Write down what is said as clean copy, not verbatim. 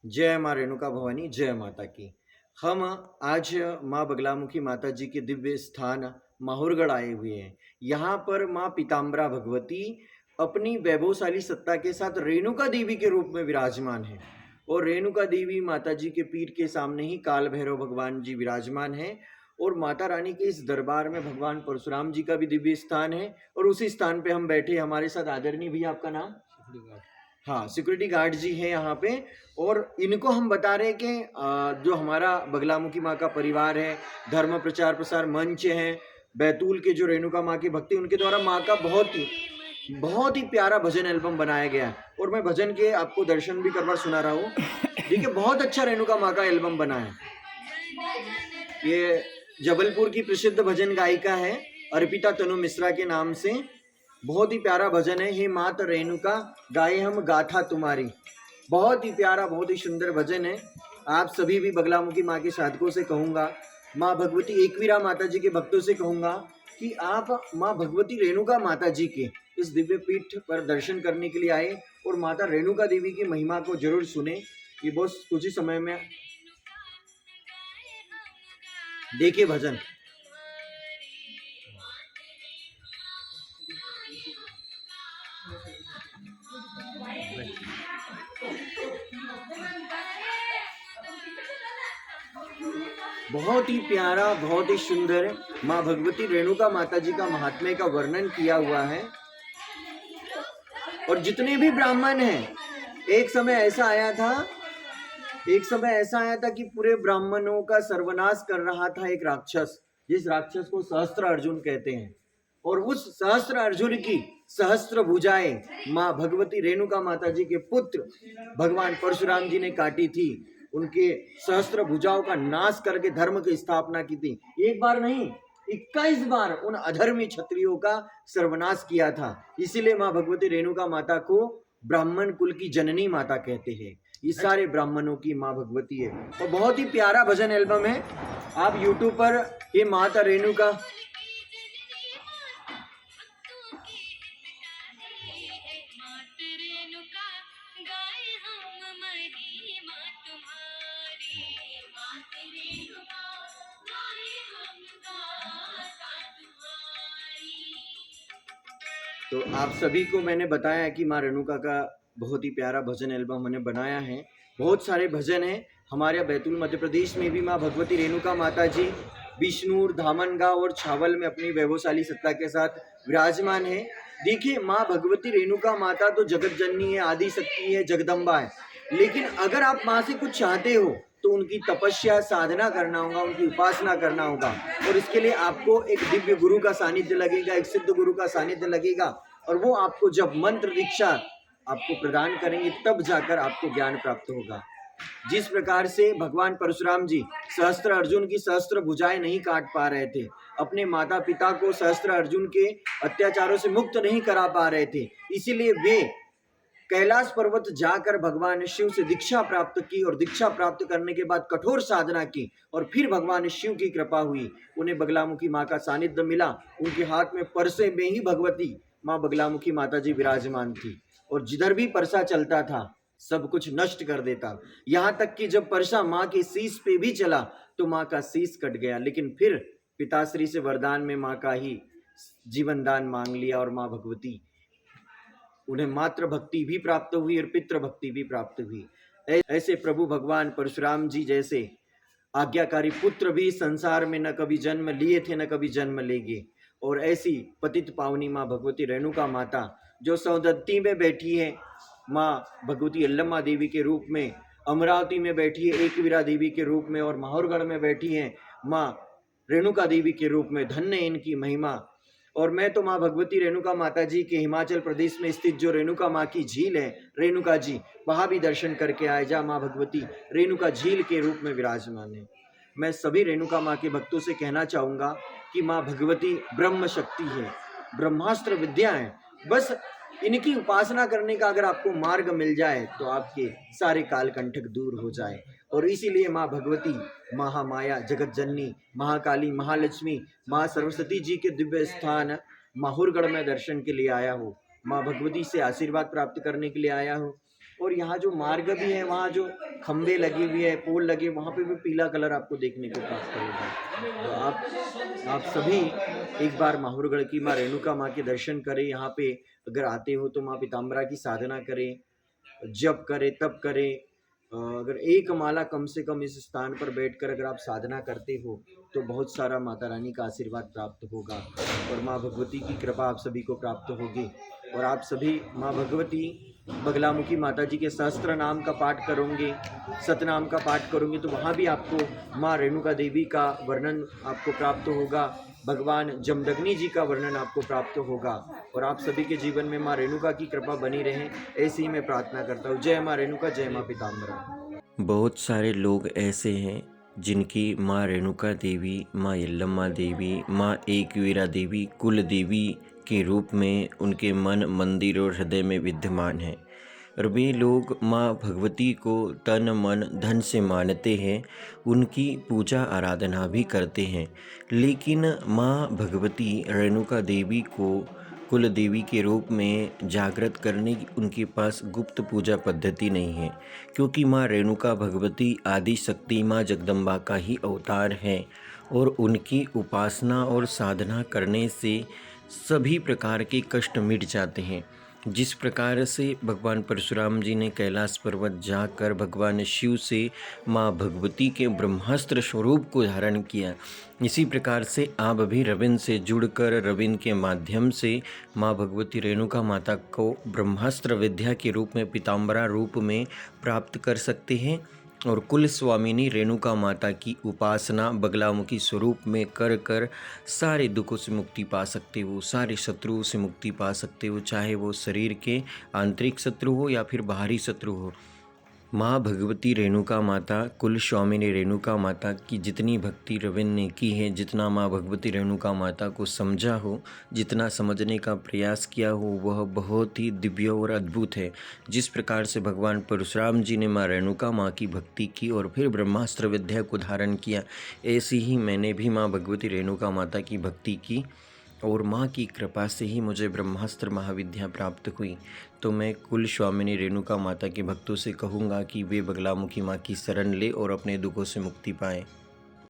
जय माँ रेणुका भवानी, जय माता की। हम आज माँ बगलामुखी माता जी के दिव्य स्थान माहुरगढ़ आए हुए हैं। यहाँ पर माँ पीताम्बरा भगवती अपनी वैभवशाली सत्ता के साथ रेणुका देवी के रूप में विराजमान है। और रेणुका देवी माता जी के पीठ के सामने ही काल भैरव भगवान जी विराजमान हैं। और माता रानी के इस दरबार में भगवान परशुराम जी का भी दिव्य स्थान है। और उसी स्थान पे हम बैठे, हमारे साथ आदरणीय भैया, आपका नाम? हाँ, सिक्योरिटी गार्ड जी हैं यहाँ पे। और इनको हम बता रहे हैं कि जो हमारा बगलामुखी माँ का परिवार है, धर्म प्रचार प्रसार मंच है, बैतूल के जो रेणुका माँ की भक्ति, उनके द्वारा माँ का बहुत ही प्यारा भजन एल्बम बनाया गया है। और मैं भजन के आपको दर्शन भी करवा सुना रहा हूँ। देखिए, बहुत अच्छा रेणुका माँ का एल्बम बना है। ये जबलपुर की प्रसिद्ध भजन गायिका है अर्पिता तनु मिश्रा के नाम से। बहुत ही प्यारा भजन है, हे मात रेणुका गाए हम गाथा तुम्हारी। बहुत ही प्यारा, बहुत ही सुंदर भजन है। आप सभी भी बगलामुखी माँ के साधकों से कहूँगा, माँ भगवती एकवीरा माता जी के भक्तों से कहूँगा कि आप माँ भगवती रेणुका माता जी के इस दिव्य पीठ पर दर्शन करने के लिए आए और माता रेणुका देवी की महिमा को जरूर सुने। ये बहुत कुछ ही समय में देखिए भजन। बहुत ही प्यारा, बहुत ही सुंदर माँ भगवती रेणुका माता जी का महात्म्य का वर्णन किया हुआ है। और जितने भी ब्राह्मण हैं, एक समय ऐसा आया था कि पूरे ब्राह्मणों का सर्वनाश कर रहा था एक राक्षस, जिस राक्षस को सहस्त्र अर्जुन कहते हैं। और उस सहस्त्र अर्जुन की सहस्त्र भुजाएं माँ भगवती रेणुका माता जी के पुत्र भगवान परशुराम जी ने काटी थी। उनके सहस्त्र भुजाओं का नाश करके धर्म की स्थापना की थी। एक बार नहीं, 21 बार उन अधर्मी क्षत्रियों का सर्वनाश किया था। इसीलिए माँ भगवती रेणुका माता को ब्राह्मण कुल की जननी माता कहते हैं। ये सारे ब्राह्मणों की माँ भगवती है। और बहुत ही प्यारा भजन एल्बम है। आप यूट्यूब पर ये माता रेणुका तो आप सभी को मैंने बताया कि माँ रेणुका का बहुत ही प्यारा भजन एल्बम मैंने बनाया है। बहुत सारे भजन हैं। हमारे बैतूल मध्य प्रदेश में भी माँ भगवती रेणुका माता जी बिष्णुर, धामनगांव और छावल में अपनी वैभवशाली सत्ता के साथ विराजमान है। देखिए, माँ भगवती रेणुका माता तो जगत जननी है, आदि शक्ति है, जगदम्बा है। लेकिन अगर आप माँ से कुछ चाहते हो तो उनकी तपस्या साधना करना होगा, उनकी उपासना करना होगा। और इसके लिए आपको एक दिव्य गुरु का सानिध्य लगेगा, एक सिद्ध गुरु का सानिध्य लगेगा। और वो आपको जब मंत्र दीक्षा आपको प्रदान करेंगे, तब जाकर आपको ज्ञान प्राप्त होगा। जिस प्रकार से भगवान परशुराम जी सहस्त्र अर्जुन की सहस्त्र भुजाएं नहीं काट पा रहे थे, अपने माता पिता को सहस्त्र अर्जुन के अत्याचारों से मुक्त नहीं करा पा रहे थे, इसीलिए वे कैलाश पर्वत जाकर भगवान शिव से दीक्षा प्राप्त की। और दीक्षा प्राप्त करने के बाद कठोर साधना की और फिर भगवान शिव की कृपा हुई, उन्हें बगलामुखी माँ का सानिध्य मिला। उनके हाथ में परसे में ही भगवती माँ बगलामुखी माता जी विराजमान थी। और जिधर भी परसा चलता था सब कुछ नष्ट कर देता। यहाँ तक कि जब परसा माँ के शीश पे भी चला तो माँ का शीश कट गया। लेकिन फिर पिताश्री से वरदान में माँ का ही जीवन दान मांग लिया और माँ भगवती उन्हें मातृ भक्ति भी प्राप्त हुई और पितृ भक्ति भी प्राप्त हुई। ऐसे प्रभु भगवान परशुराम जी जैसे आज्ञाकारी पुत्र भी संसार में न कभी जन्म लिए थे, न कभी जन्म लेंगे। और ऐसी पतित पावनी माँ भगवती रेणुका माता जो सौदत्ती में बैठी है, माँ भगवती यल्लम्मा देवी के रूप में, अमरावती में बैठी है एकवीरा देवी के रूप में, और माहुरगढ़ में बैठी है माँ रेणुका देवी के रूप में। धन्य इनकी महिमा। और मैं तो माँ भगवती रेणुका माता जी के हिमाचल प्रदेश में स्थित जो रेणुका माँ की झील है रेणुका जी, वहाँ भी दर्शन करके आए, जहाँ माँ भगवती रेणुका झील के रूप में विराजमान है। मैं सभी रेणुका माँ के भक्तों से कहना चाहूँगा कि माँ भगवती ब्रह्म शक्ति है, ब्रह्मास्त्र विद्या है। बस इनकी उपासना करने का अगर आपको मार्ग मिल जाए तो आपके सारे कालकंटक दूर हो जाए। और इसीलिए माँ भगवती, महामाया, जगत जननी, महाकाली, महालक्ष्मी, माँ सरस्वती जी के दिव्य स्थान माहुरगढ़ में दर्शन के लिए आया हो, माँ भगवती से आशीर्वाद प्राप्त करने के लिए आया हो। और यहाँ जो मार्ग भी है, वहाँ जो खंबे लगे हुए हैं, पोल लगे, वहाँ पे भी पीला कलर आपको देखने को प्राप्त होगा। तो आप सभी एक बार माहुरगढ़ की माँ रेणुका माँ के दर्शन करें। यहाँ पे अगर आते हो तो माँ पीताम्बरा की साधना करें, जप करें, तप करें। अगर एक माला कम से कम इस स्थान पर बैठकर अगर आप साधना करते हो तो बहुत सारा माता रानी का आशीर्वाद प्राप्त होगा और माँ भगवती की कृपा आप सभी को प्राप्त होगी। और आप सभी माँ भगवती बगलामुखी माता जी के सहस्त्र नाम का पाठ करोगे, सतनाम का पाठ करोगे, तो वहाँ भी आपको माँ रेणुका देवी का वर्णन आपको प्राप्त होगा, भगवान जमदग्नि जी का वर्णन आपको प्राप्त होगा। और आप सभी के जीवन में माँ रेणुका की कृपा बनी रहे, ऐसी ही मैं प्रार्थना करता हूँ। जय माँ रेणुका, जय माँ पीताम्बरा। बहुत सारे लोग ऐसे हैं जिनकी माँ रेणुका देवी, माँ यल्लम्मा देवी, माँ एकवीरा देवी, कुल देवी के रूप में उनके मन, मंदिर और हृदय में विद्यमान हैं। और वे लोग माँ भगवती को तन मन धन से मानते हैं, उनकी पूजा आराधना भी करते हैं। लेकिन माँ भगवती रेणुका देवी को कुल देवी के रूप में जागृत करने की उनके पास गुप्त पूजा पद्धति नहीं है, क्योंकि माँ रेणुका भगवती आदि शक्ति माँ जगदम्बा का ही अवतार है और उनकी उपासना और साधना करने से सभी प्रकार के कष्ट मिट जाते हैं। जिस प्रकार से भगवान परशुराम जी ने कैलाश पर्वत जाकर भगवान शिव से माँ भगवती के ब्रह्मास्त्र स्वरूप को धारण किया, इसी प्रकार से आप भी रविंद्र से जुड़कर रविंद्र के माध्यम से माँ भगवती रेणुका माता को ब्रह्मास्त्र विद्या के रूप में पीताम्बरा रूप में प्राप्त कर सकते हैं और कुल स्वामिनी रेणुका माता की उपासना बगलामुखी स्वरूप में कर कर सारे दुखों से मुक्ति पा सकते हो, सारे शत्रुओं से मुक्ति पा सकते हो, चाहे वो शरीर के आंतरिक शत्रु हो या फिर बाहरी शत्रु हो। माँ भगवती रेणुका माता, कुल स्वामिनी रेणुका माता की जितनी भक्ति रविंद्र ने की है, जितना माँ भगवती रेणुका माता को समझा हो, जितना समझने का प्रयास किया हो, वह बहुत ही दिव्य और अद्भुत है। जिस प्रकार से भगवान परशुराम जी ने माँ रेणुका माँ की भक्ति की और फिर ब्रह्मास्त्र विद्या को धारण किया, ऐसी ही मैंने भी माँ भगवती रेणुका माता की भक्ति की और माँ की कृपा से ही मुझे ब्रह्मास्त्र महाविद्या प्राप्त हुई। तो मैं कुल स्वामिनी रेणुका माता के भक्तों से कहूँगा कि वे बगलामुखी माँ की शरण ले और अपने दुखों से मुक्ति पाएँ।